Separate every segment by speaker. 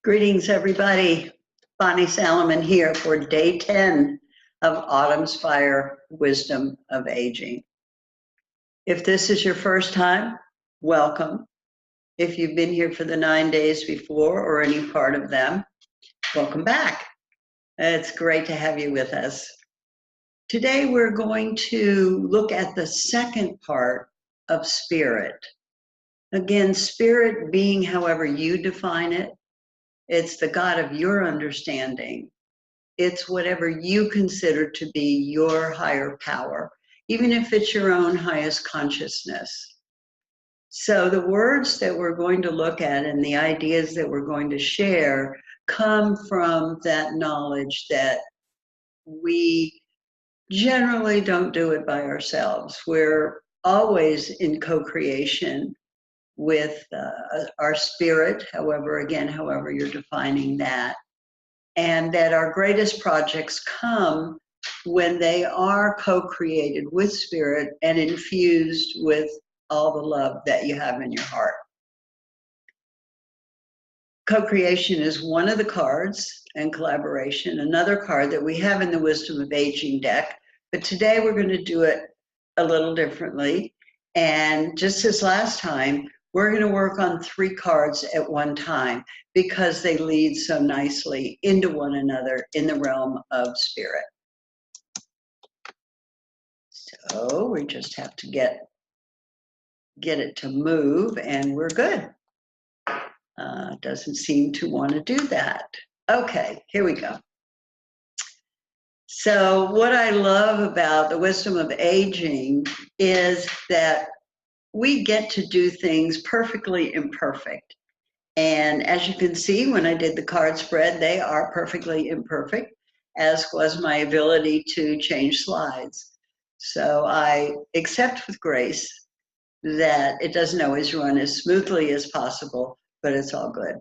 Speaker 1: Greetings, everybody. Bonnie Salomon here for day 10 of Autumn's Fire Wisdom of Aging. If this is your first time, welcome. If you've been here for the 9 days before or any part of them, welcome back. It's great to have you with us. Today, we're going to look at the second part of spirit. Again, spirit being however you define it. It's the God of your understanding. It's whatever you consider to be your higher power, even if it's your own highest consciousness. So the words that we're going to look at and the ideas that we're going to share come from that knowledge that we generally don't do it by ourselves. We're always in co-creation with our spirit, however you're defining that, and that our greatest projects come when they are co-created with spirit and infused with all the love that you have in your heart. Co-creation is one of the cards, and collaboration, another card that we have in the Wisdom of Aging deck, but today we're going to do it a little differently. And just as last time, we're going to work on 3 cards at one time because they lead so nicely into one another in the realm of spirit. So we just have to get it to move and we're good. Doesn't seem to want to do that. Okay, here we go. So what I love about the Wisdom of Aging is that we get to do things perfectly imperfect. And as you can see, when I did the card spread, they are perfectly imperfect, as was my ability to change slides. So I accept with grace that it doesn't always run as smoothly as possible, but it's all good.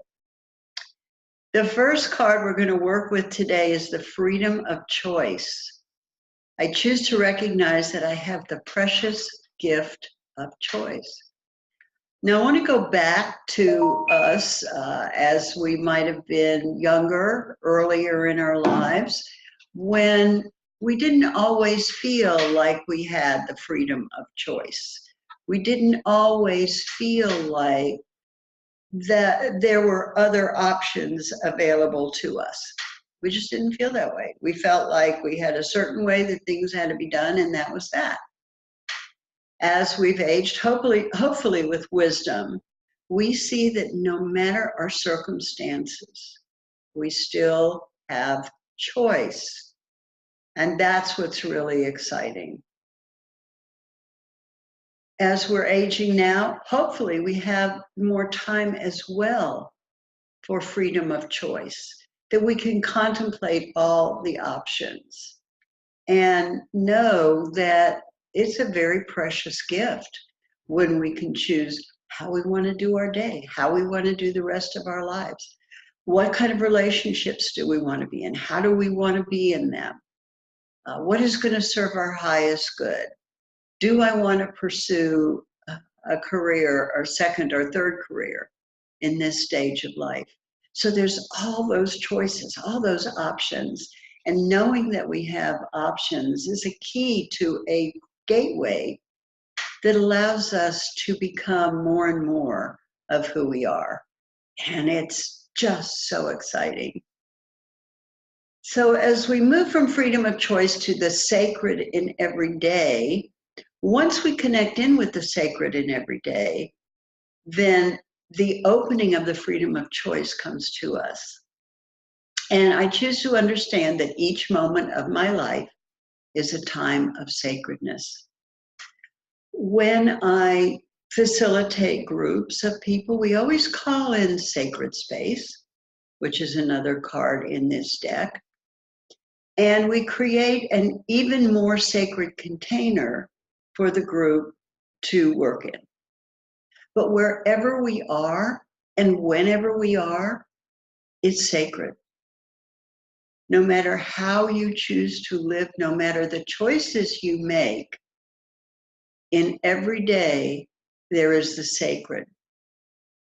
Speaker 1: The first card we're going to work with today is the freedom of choice. I choose to recognize that I have the precious gift of choice. Now, I want to go back to us as we might have been younger, earlier in our lives, when we didn't always feel like we had the freedom of choice. We didn't always feel like that there were other options available to us. We just didn't feel that way. We felt like we had a certain way that things had to be done, and that was that. As we've aged, hopefully with wisdom, we see that no matter our circumstances, we still have choice. And that's what's really exciting. As we're aging now, hopefully we have more time as well for freedom of choice, that we can contemplate all the options and know that it's a very precious gift when we can choose how we want to do our day, how we want to do the rest of our lives. What kind of relationships do we want to be in? How do we want to be in them? What is going to serve our highest good? Do I want to pursue a career or second or third career in this stage of life? So there's all those choices, all those options. And knowing that we have options is a key to a gateway that allows us to become more and more of who we are. And it's just so exciting. So as we move from freedom of choice to the sacred in every day, once we connect in with the sacred in every day, then the opening of the freedom of choice comes to us. And I choose to understand that each moment of my life is a time of sacredness. When I facilitate groups of people, we always call in sacred space, which is another card in this deck. And we create an even more sacred container for the group to work in. But wherever we are and whenever we are, it's sacred. No matter how you choose to live, no matter the choices you make, in every day, there is the sacred.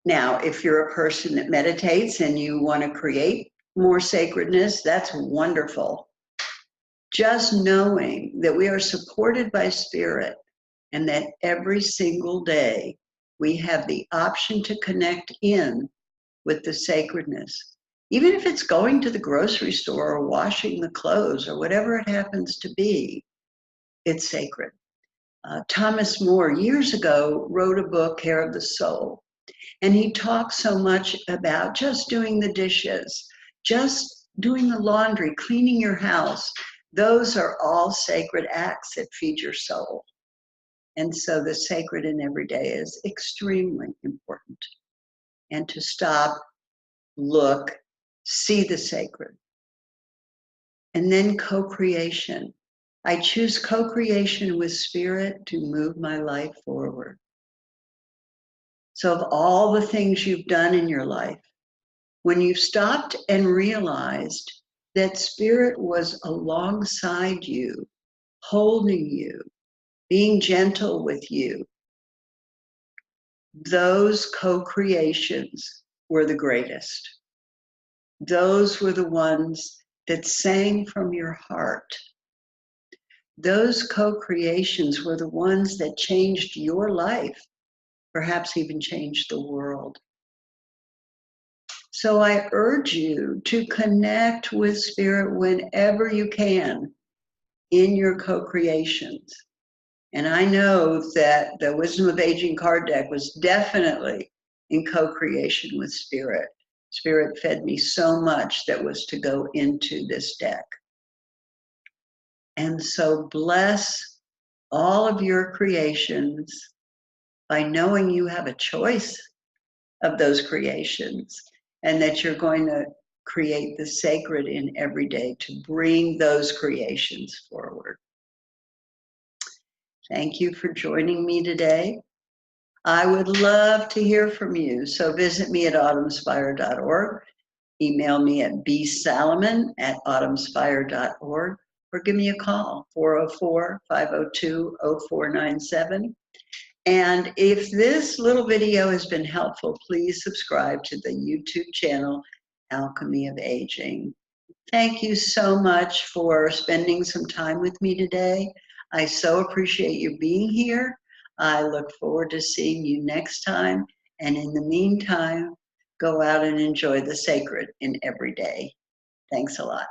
Speaker 1: Now, if you're a person that meditates and you want to create more sacredness, that's wonderful. Just knowing that we are supported by Spirit and that every single day we have the option to connect in with the sacredness. Even if it's going to the grocery store or washing the clothes or whatever it happens to be, it's sacred. Thomas More, years ago, wrote a book, Care of the Soul. And he talks so much about just doing the dishes, just doing the laundry, cleaning your house. Those are all sacred acts that feed your soul. And so the sacred in every day is extremely important. And to stop, look, see the sacred. And then co-creation. I choose co-creation with Spirit to move my life forward. So of all the things you've done in your life, when you've stopped and realized that Spirit was alongside you, holding you, being gentle with you, those co-creations were the greatest. Those were the ones that sang from your heart. Those co-creations were the ones that changed your life, perhaps even changed the world. So I urge you to connect with Spirit whenever you can in your co-creations. And I know that the Wisdom of Aging card deck was definitely in co-creation with Spirit. Spirit fed me so much that was to go into this deck. And so bless all of your creations by knowing you have a choice of those creations and that you're going to create the sacred in every day to bring those creations forward. Thank you for joining me today. I would love to hear from you. So visit me at autumnspire.org, email me at bsalomon@autumnspire.org, or give me a call, 404-502-0497. And if this little video has been helpful, please subscribe to the YouTube channel, Alchemy of Aging. Thank you so much for spending some time with me today. I so appreciate you being here. I look forward to seeing you next time. And in the meantime, go out and enjoy the sacred in every day. Thanks a lot.